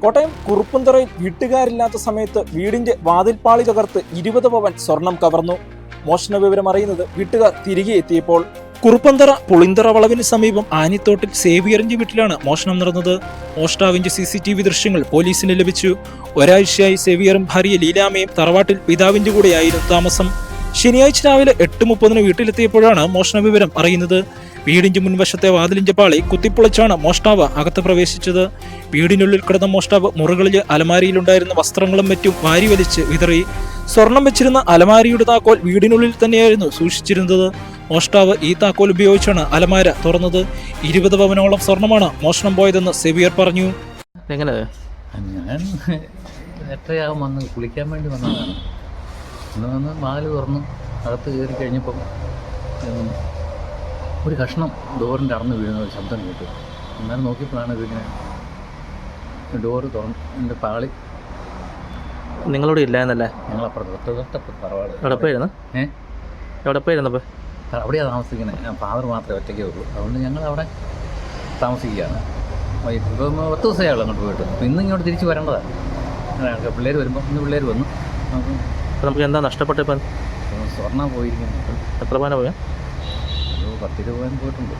കോട്ടയം കുറുപ്പുംതറയിൽ വീട്ടുകാരില്ലാത്ത സമയത്ത് വീടിന്റെ വാതിൽപ്പാളി തകർത്ത് 20 പവൻ സ്വർണം കവർന്നു. മോഷണ വിവരം അറിയുന്നത് വീട്ടുകാർ തിരികെ എത്തിയപ്പോൾ. കുറുപ്പന്തറ പുളിന്തറ വളവിന് സമീപം ആനിത്തോട്ടിൽ സേവിയറിന്റെ വീട്ടിലാണ് മോഷണം നടന്നത്. മോഷ്ടാവിന്റെ CCTV ദൃശ്യങ്ങൾ പോലീസിന് ലഭിച്ചു. ഒരാഴ്ചയായി സേവിയറും ഭാര്യ ലീലാമ്മയും തറവാട്ടിൽ പിതാവിന്റെ കൂടെയായിരുന്നു താമസം. ശനിയാഴ്ച രാവിലെ 8:30 വീട്ടിലെത്തിയപ്പോഴാണ് മോഷണ വിവരം അറിയുന്നത്. വീടിന്റെ മുൻവശത്തെ വാതിലിന്റെ പാളി കുത്തിപ്പൊളിച്ചാണ് മോഷ്ടാവ് അകത്ത് പ്രവേശിച്ചത്. വീടിനുള്ളിൽ കിടന്ന മോഷ്ടാവ് മുറികളിലെ അലമാരിയിലുണ്ടായിരുന്ന വസ്ത്രങ്ങളും മറ്റും വാരി വലിച്ച് വിതറി. സ്വർണം വെച്ചിരുന്ന അലമാരിയുടെ താക്കോൽ വീടിനുള്ളിൽ തന്നെയായിരുന്നു സൂക്ഷിച്ചിരുന്നത്. മോഷ്ടാവ് ഈ താക്കോൽ ഉപയോഗിച്ചാണ് അലമാര തുറന്നത്. 20 പവനോളം സ്വർണമാണ് മോഷണം പോയതെന്ന് സെവിയർ പറഞ്ഞു. എങ്ങനെ ഞാൻ എട്ടരയാകും വന്ന് കുളിക്കാൻ വേണ്ടി വന്നതാണ്. വന്ന് വാല് തുറന്ന് അകത്ത് കയറി കഴിഞ്ഞപ്പം ഒരു കഷ്ണം ഡോറിൻ്റെ അടന്ന് വീഴുന്ന ഒരു ശബ്ദം കേട്ടു. എന്നാലും നോക്കിയപ്പോഴാണ് ഇതിങ്ങനെ ഡോറ് തുറന്ന് പാളി. നിങ്ങളോട് ഇല്ല എന്നല്ലേ? ഞങ്ങളപ്പുറത്ത് തറവാട്. എവിടെ പോയിരുന്നു? എവിടെ പോയിരുന്നപ്പോൾ? അവിടെയാണ് താമസിക്കുന്നത്. ഫാദർ മാത്രമേ ഒറ്റയ്ക്കേ ഉള്ളൂ. അതുകൊണ്ട് ഞങ്ങൾ അവിടെ താമസിക്കുകയാണ്. ഇപ്പം 10 ദിവസമേ ഉള്ളൂ അങ്ങോട്ട് പോയിട്ട്. അപ്പോൾ ഇന്ന് ഇങ്ങോട്ട് തിരിച്ച് വരേണ്ടതാണ്. പിള്ളേർ വരുമ്പോൾ ഇന്ന് പിള്ളേർ വന്നു. നമുക്ക് എന്താ നഷ്ടപ്പെട്ടപ്പോൾ? സ്വർണ്ണം പോയിരിക്കുന്നു. എത്ര പവനാ പോയാൽ? 10 രൂപ പോയിട്ടുണ്ട്.